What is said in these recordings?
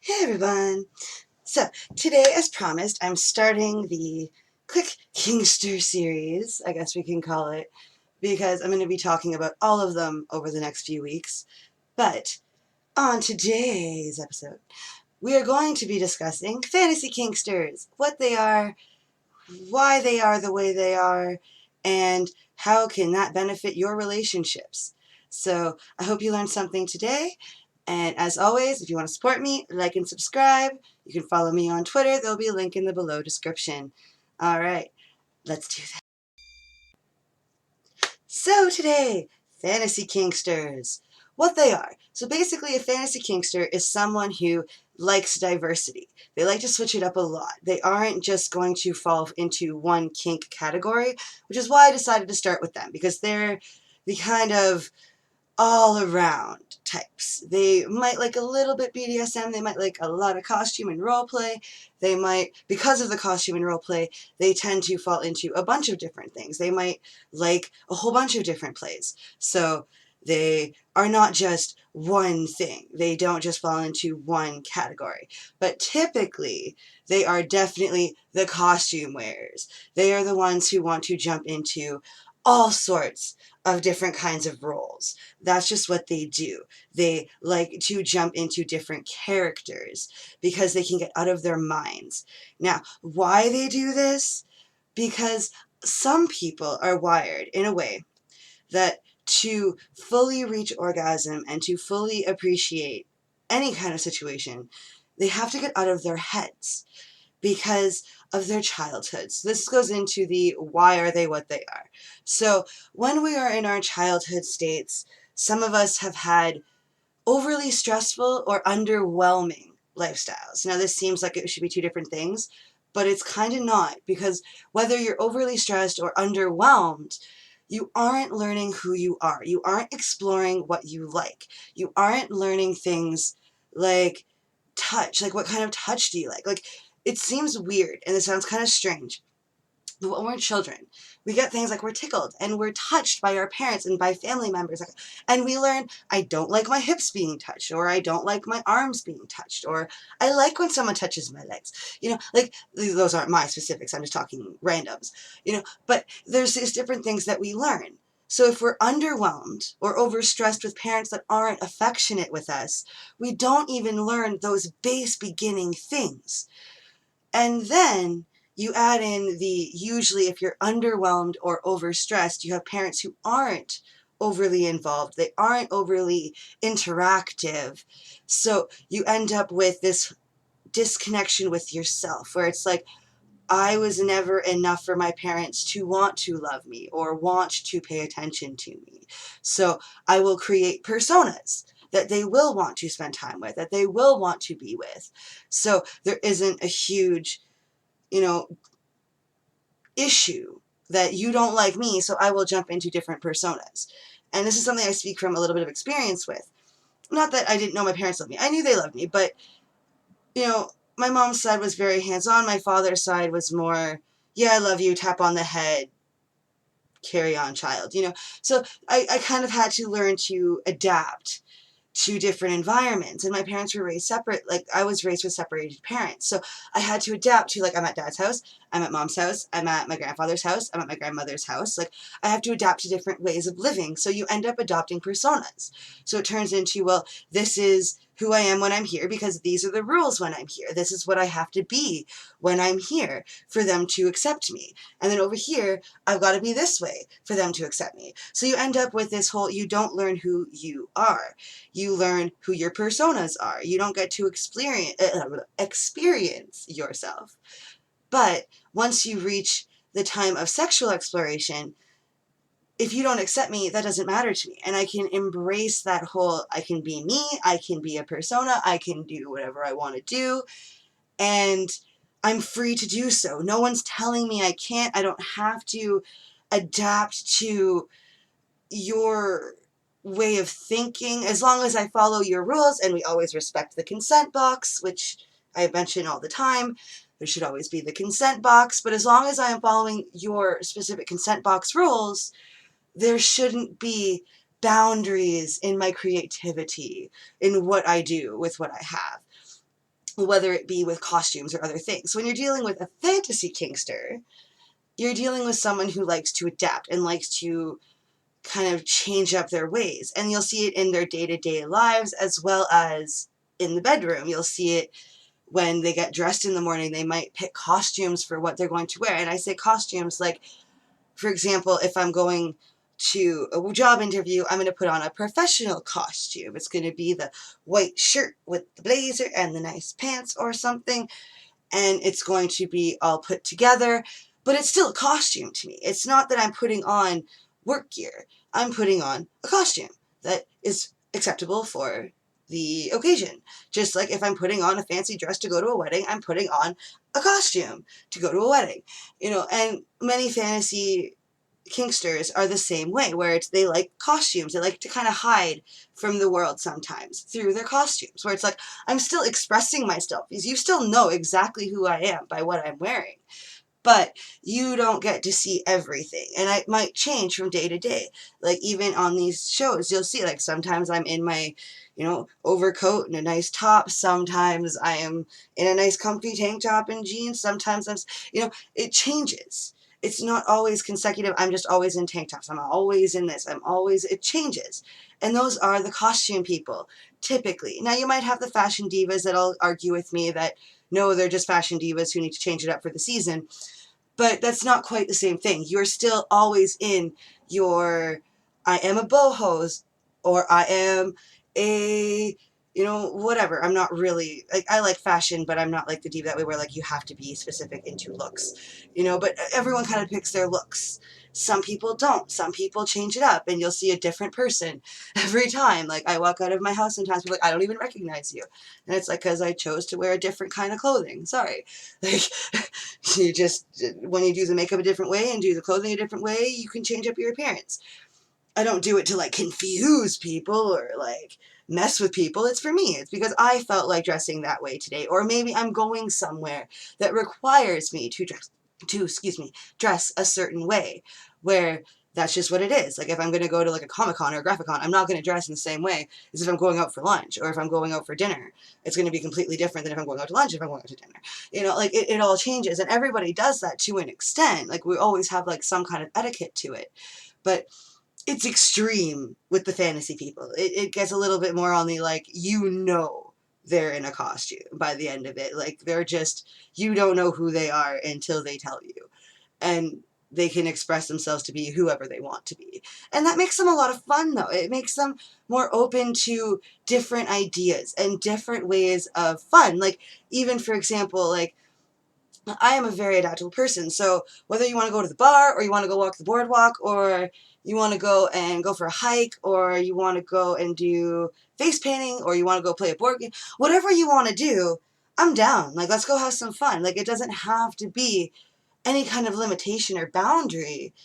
Hey everyone! So, today, as promised, I'm starting the Quick Kinkster series, I guess we can call it, because I'm going to be talking about all of them over the next few weeks. But, on today's episode, we are going to be discussing fantasy kinksters, what they are, why they are the way they are, and how can that benefit your relationships. So, I hope you learned something today. And as always, if you want to support me, like and subscribe. You can follow me on Twitter. There'll be a link in the below description. All right, let's do that. So today, fantasy kinksters. What they are. So basically, a fantasy kinkster is someone who likes diversity. They like to switch it up a lot. They aren't just going to fall into one kink category, which is why I decided to start with them, because they're the kind of all around types. They might like a little bit BDSM, they might like a lot of costume and role play. They might, because of the costume and role play, they tend to fall into a bunch of different things. They might like a whole bunch of different plays. So they are not just one thing. They don't just fall into one category. But typically, they are definitely the costume wearers. They are the ones who want to jump into all sorts of different kinds of roles. That's just what they do. They like to jump into different characters because they can get out of their minds. Now, why they do this? Because some people are wired in a way that to fully reach orgasm and to fully appreciate any kind of situation, they have to get out of their heads because of their childhoods. This goes into the why are they what they are. So when we are in our childhood states, some of us have had overly stressful or underwhelming lifestyles. Now this seems like it should be two different things, but it's kind of not, because whether you're overly stressed or underwhelmed, you aren't learning who you are. You aren't exploring what you like. You aren't learning things like touch. Like, what kind of touch do you like? Like, it seems weird and it sounds kind of strange, but when we're children, we get things like we're tickled and we're touched by our parents and by family members. And we learn, I don't like my hips being touched, or I don't like my arms being touched, or I like when someone touches my legs. Like, those aren't my specifics. I'm just talking randoms. But there's these different things that we learn. So if we're underwhelmed or overstressed with parents that aren't affectionate with us, we don't even learn those base beginning things. And then you add in usually if you're underwhelmed or overstressed, you have parents who aren't overly involved. They aren't overly interactive. So you end up with this disconnection with yourself where it's like, I was never enough for my parents to want to love me or want to pay attention to me. So I will create personas that they will want to spend time with, that they will want to be with. So there isn't a huge, you know, issue that you don't like me, so I will jump into different personas. And this is something I speak from a little bit of experience with. Not that I didn't know my parents loved me. I knew they loved me, but, my mom's side was very hands-on. My father's side was more, yeah, I love you, tap on the head, carry on, child. So I kind of had to learn to adapt to different environments, and my parents were raised separate. Like, I was raised with separated parents, so I had to adapt to, like, I'm at dad's house, I'm at mom's house, I'm at my grandfather's house, I'm at my grandmother's house. Like, I have to adapt to different ways of living, so you end up adopting personas. So it turns into, well, this is who I am when I'm here because these are the rules when I'm here. This is what I have to be when I'm here for them to accept me. And then over here, I've got to be this way for them to accept me. So you end up with this whole, you don't learn who you are. You learn who your personas are. You don't get to experience yourself. But once you reach the time of sexual exploration, if you don't accept me, that doesn't matter to me. And I can embrace that whole, I can be me, I can be a persona, I can do whatever I want to do, and I'm free to do so. No one's telling me I can't. I don't have to adapt to your way of thinking, as long as I follow your rules, and we always respect the consent box, which I mention all the time. There should always be the consent box, but as long as I am following your specific consent box rules, there shouldn't be boundaries in my creativity, in what I do with what I have. whether it be with costumes or other things. So when you're dealing with a fantasy kinkster, you're dealing with someone who likes to adapt and likes to kind of change up their ways. And you'll see it in their day-to-day lives as well as in the bedroom. You'll see it when they get dressed in the morning. They might pick costumes for what they're going to wear. And I say costumes like, for example, if I'm going to a job interview, I'm going to put on a professional costume. It's going to be the white shirt with the blazer and the nice pants or something, and it's going to be all put together, but it's still a costume to me. It's not that I'm putting on work gear. I'm putting on a costume that is acceptable for the occasion. Just like if I'm putting on a fancy dress to go to a wedding, I'm putting on a costume to go to a wedding. And many fantasy kinksters are the same way, where they like costumes. They like to kind of hide from the world sometimes through their costumes, where it's like, I'm still expressing myself because you still know exactly who I am by what I'm wearing, but you don't get to see everything. And it might change from day to day. Like even on these shows, you'll see like sometimes I'm in my, overcoat and a nice top. Sometimes I am in a nice comfy tank top and jeans. Sometimes it changes. It's not always consecutive. I'm just always in tank tops. I'm always in this. It changes. And those are the costume people, typically. Now you might have the fashion divas that'll argue with me that no, they're just fashion divas who need to change it up for the season. But that's not quite the same thing. You're still always in your, I am a boho, or I am a, whatever. I'm not really, like, I like fashion, but I'm not like the diva that way where, like, you have to be specific into looks, but everyone kind of picks their looks. Some people don't. Some people change it up, and you'll see a different person every time. Like, I walk out of my house sometimes, people are like, I don't even recognize you. And it's like, because I chose to wear a different kind of clothing. Sorry. Like, you just, when you do the makeup a different way and do the clothing a different way, you can change up your appearance. I don't do it to, like, confuse people or, like, mess with people. It's for me. It's because I felt like dressing that way today. Or maybe I'm going somewhere that requires me to dress a certain way, where that's just what it is. Like, if I'm going to go to, like, a Comic-Con or a Graphic-Con, I'm not going to dress in the same way as if I'm going out for lunch or if I'm going out for dinner. It's going to be completely different than if I'm going out to lunch, if I'm going out to dinner. Like, it all changes, and everybody does that to an extent. Like, we always have, like, some kind of etiquette to it. But it's extreme with the fantasy people. It gets a little bit more on the, like, they're in a costume by the end of it. Like, they're just, you don't know who they are until they tell you. And they can express themselves to be whoever they want to be. And that makes them a lot of fun, though. It makes them more open to different ideas and different ways of fun. Like, even, for example, like, I am a very adaptable person, so whether you want to go to the bar, or you want to go walk the boardwalk, or you want to go for a hike, or you want to go and do face painting, or you want to go play a board game, whatever you want to do, I'm down. Like, let's go have some fun. Like, it doesn't have to be any kind of limitation or boundary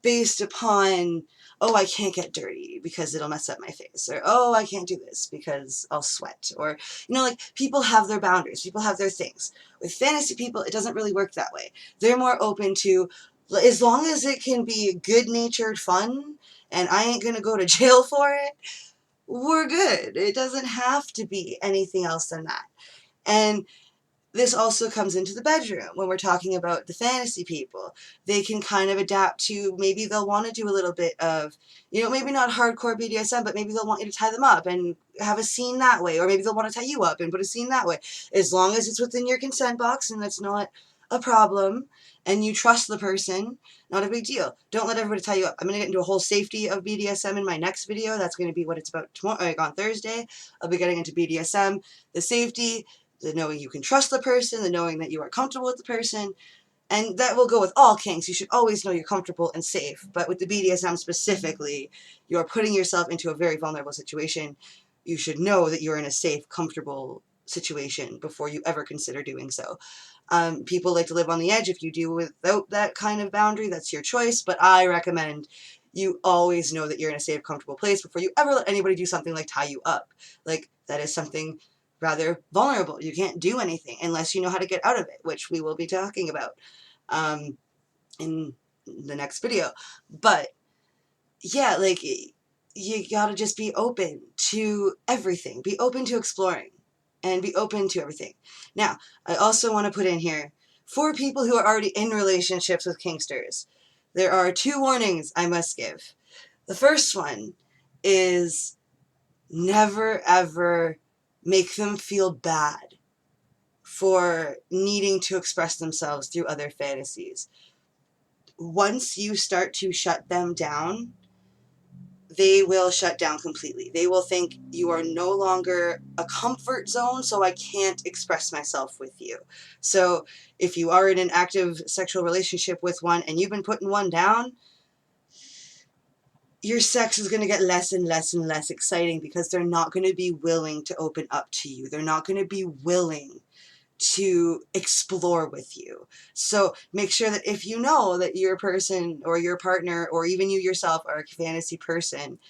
based upon, oh, I can't get dirty because it'll mess up my face, or oh, I can't do this because I'll sweat, or, like, people have their boundaries, people have their things. With fantasy people, it doesn't really work that way. They're more open to, as long as it can be good-natured fun, and I ain't gonna go to jail for it, we're good. It doesn't have to be anything else than that. And this also comes into the bedroom when we're talking about the fantasy people. They can kind of adapt to, maybe they'll want to do a little bit of, maybe not hardcore BDSM, but maybe they'll want you to tie them up and have a scene that way, or maybe they'll want to tie you up and put a scene that way. As long as it's within your consent box and that's not a problem and you trust the person, not a big deal. Don't let everybody tie you up. I'm going to get into a whole safety of BDSM in my next video. That's going to be what it's about tomorrow, like on Thursday. I'll be getting into BDSM, the safety, the knowing you can trust the person, the knowing that you are comfortable with the person, and that will go with all kinks. You should always know you're comfortable and safe, but with the BDSM specifically, you are putting yourself into a very vulnerable situation. You should know that you're in a safe, comfortable situation before you ever consider doing so. People like to live on the edge. If you do without that kind of boundary, that's your choice, but I recommend you always know that you're in a safe, comfortable place before you ever let anybody do something like tie you up. Like, that is something rather vulnerable. You can't do anything unless you know how to get out of it, which we will be talking about in the next video. But yeah, like, you gotta just be open to everything. Be open to exploring. and be open to everything. Now, I also want to put in here, for people who are already in relationships with kinksters, there are 2 warnings I must give. The first one is never ever make them feel bad for needing to express themselves through other fantasies. Once you start to shut them down, they will shut down completely. They will think you are no longer a comfort zone, so I can't express myself with you. So if you are in an active sexual relationship with one and you've been putting one down, your sex is going to get less and less and less exciting because they're not going to be willing to open up to you. They're not going to be willing to explore with you. So make sure that if you know that your person or your partner or even you yourself are a fantasy person,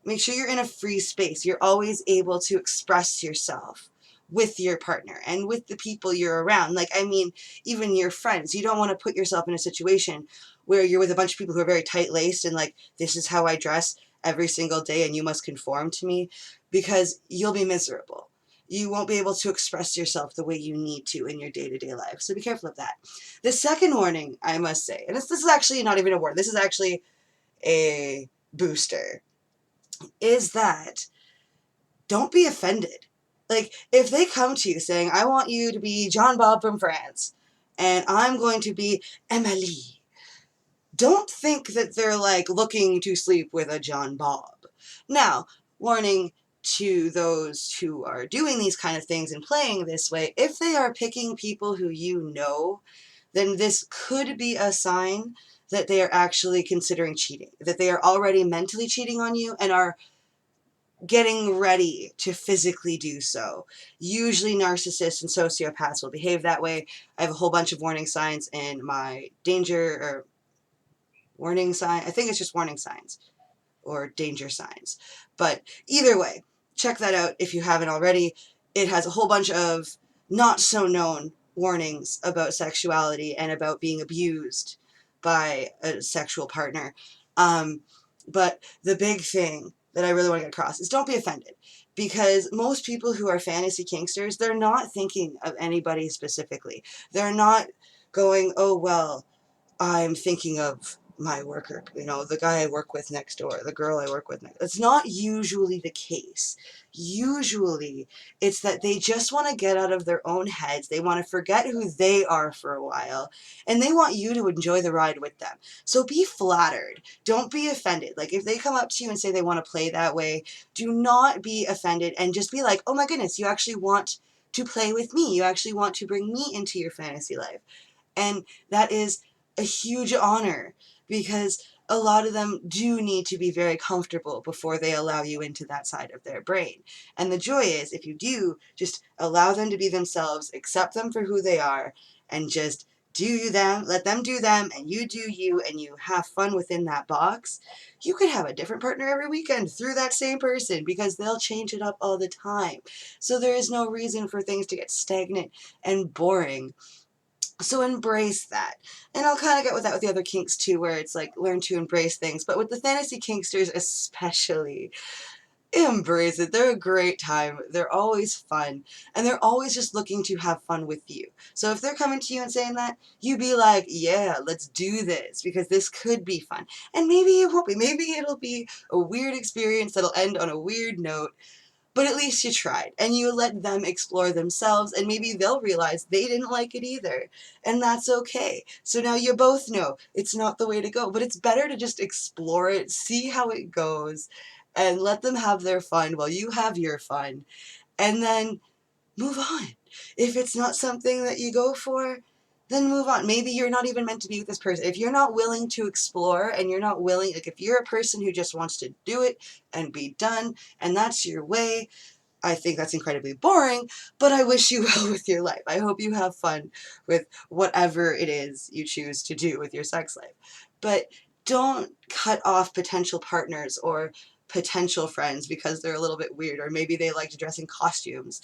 make sure you're in a free space. You're always able to express yourself with your partner and with the people you're around. Like, I mean, even your friends. You don't want to put yourself in a situation where you're with a bunch of people who are very tight-laced and like, this is how I dress every single day and you must conform to me, because you'll be miserable. You won't be able to express yourself the way you need to in your day-to-day life. So be careful of that. The second warning, I must say, and this is actually not even a warning, this is actually a booster, is that don't be offended. Like, if they come to you saying, I want you to be John Bob from France, and I'm going to be Emily, don't think that they're, like, looking to sleep with a John Bob. Now, warning to those who are doing these kind of things and playing this way, if they are picking people who you know, then this could be a sign that they are actually considering cheating, that they are already mentally cheating on you and are getting ready to physically do so. Usually narcissists and sociopaths will behave that way. I have a whole bunch of warning signs in my danger or warning sign. I think it's just warning signs or danger signs. But either way, check that out if you haven't already. It has a whole bunch of not so known warnings about sexuality and about being abused by a sexual partner. But the big thing that I really want to get across is don't be offended, because most people who are fantasy kinksters, they're not thinking of anybody specifically. They're not going, oh, well, I'm thinking of my worker, the guy I work with next door, the girl I work with next. It's not usually the case. Usually, it's that they just want to get out of their own heads. They want to forget who they are for a while, and they want you to enjoy the ride with them. So be flattered. Don't be offended. Like, if they come up to you and say they want to play that way, do not be offended and just be like, oh my goodness, you actually want to play with me. You actually want to bring me into your fantasy life. And that is a huge honor, because a lot of them do need to be very comfortable before they allow you into that side of their brain. And the joy is, if you do just allow them to be themselves, accept them for who they are, and just do them, let them do them, and you do you, and you have fun within that box, you could have a different partner every weekend through that same person, because they'll change it up all the time. So there is no reason for things to get stagnant and boring. So embrace that. And I'll kind of get with that with the other kinks too, where it's like learn to embrace things. But with the fantasy kinksters especially, embrace it. They're a great time. They're always fun. And they're always just looking to have fun with you. So if they're coming to you and saying that, you be like, yeah, let's do this, because this could be fun. And maybe it won't be. Maybe it'll be a weird experience that'll end on a weird note. But at least you tried, and you let them explore themselves, and maybe they'll realize they didn't like it either, and that's okay. So now you both know it's not the way to go, but it's better to just explore it, see how it goes, and let them have their fun while you have your fun, and then move on. If it's not something that you go for, then move on. Maybe you're not even meant to be with this person. If you're not willing to explore, and you're not willing, like if you're a person who just wants to do it and be done, and that's your way, I think that's incredibly boring, but I wish you well with your life. I hope you have fun with whatever it is you choose to do with your sex life. But don't cut off potential partners or potential friends because they're a little bit weird, or maybe they like to dress in costumes.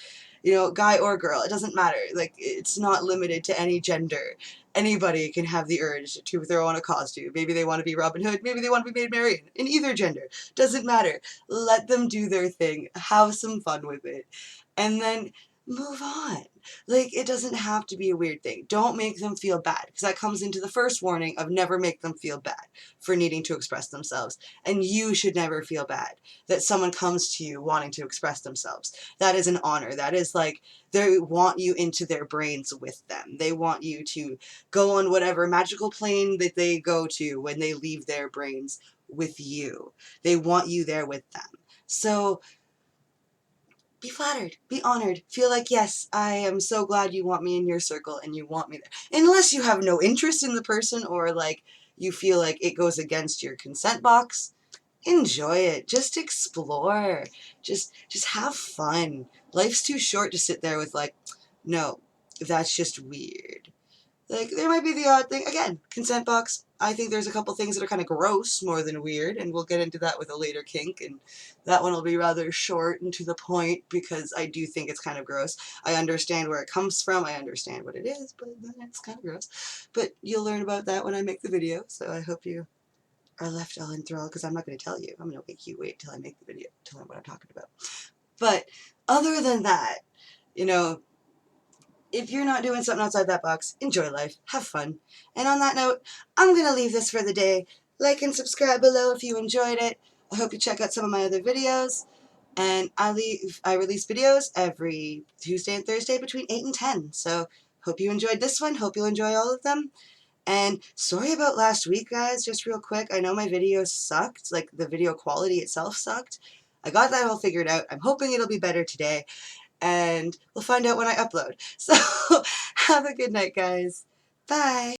Guy or girl, it doesn't matter. Like, it's not limited to any gender. Anybody can have the urge to throw on a costume. Maybe they want to be Robin Hood, maybe they want to be Maid Marian. In either gender, doesn't matter. Let them do their thing, have some fun with it, and then move on. Like, it doesn't have to be a weird thing. Don't make them feel bad, because that comes into the first warning of never make them feel bad for needing to express themselves. And you should never feel bad that someone comes to you wanting to express themselves. That is an honor. That is like, they want you into their brains with them. They want you to go on whatever magical plane that they go to when they leave their brains with you. They want you there with them. So be flattered, be honored, feel like, yes, I am so glad you want me in your circle and you want me there. Unless you have no interest in the person, or like you feel like it goes against your consent box, enjoy it. Just explore. Just have fun. Life's too short to sit there with like, no, that's just weird. Like, there might be the odd thing. Again, consent box. I think there's a couple things that are kind of gross more than weird, and we'll get into that with a later kink, and that one will be rather short and to the point because I do think it's kind of gross. I understand where it comes from. I understand what it is, but it's kind of gross. But you'll learn about that when I make the video, so I hope you are left all enthralled, because I'm not going to tell you. I'm going to make you wait till I make the video to learn what I'm talking about. But other than that, you know, if you're not doing something outside that box, enjoy life, have fun. And on that note, I'm going to leave this for the day. Like and subscribe below if you enjoyed it. I hope you check out some of my other videos. And I release videos every Tuesday and Thursday between 8 and 10. So hope you enjoyed this one. Hope you'll enjoy all of them. And sorry about last week, guys, just real quick. I know my video sucked. Like, the video quality itself sucked. I got that all figured out. I'm hoping it'll be better today. And we'll find out when I upload. So have a good night, guys. Bye.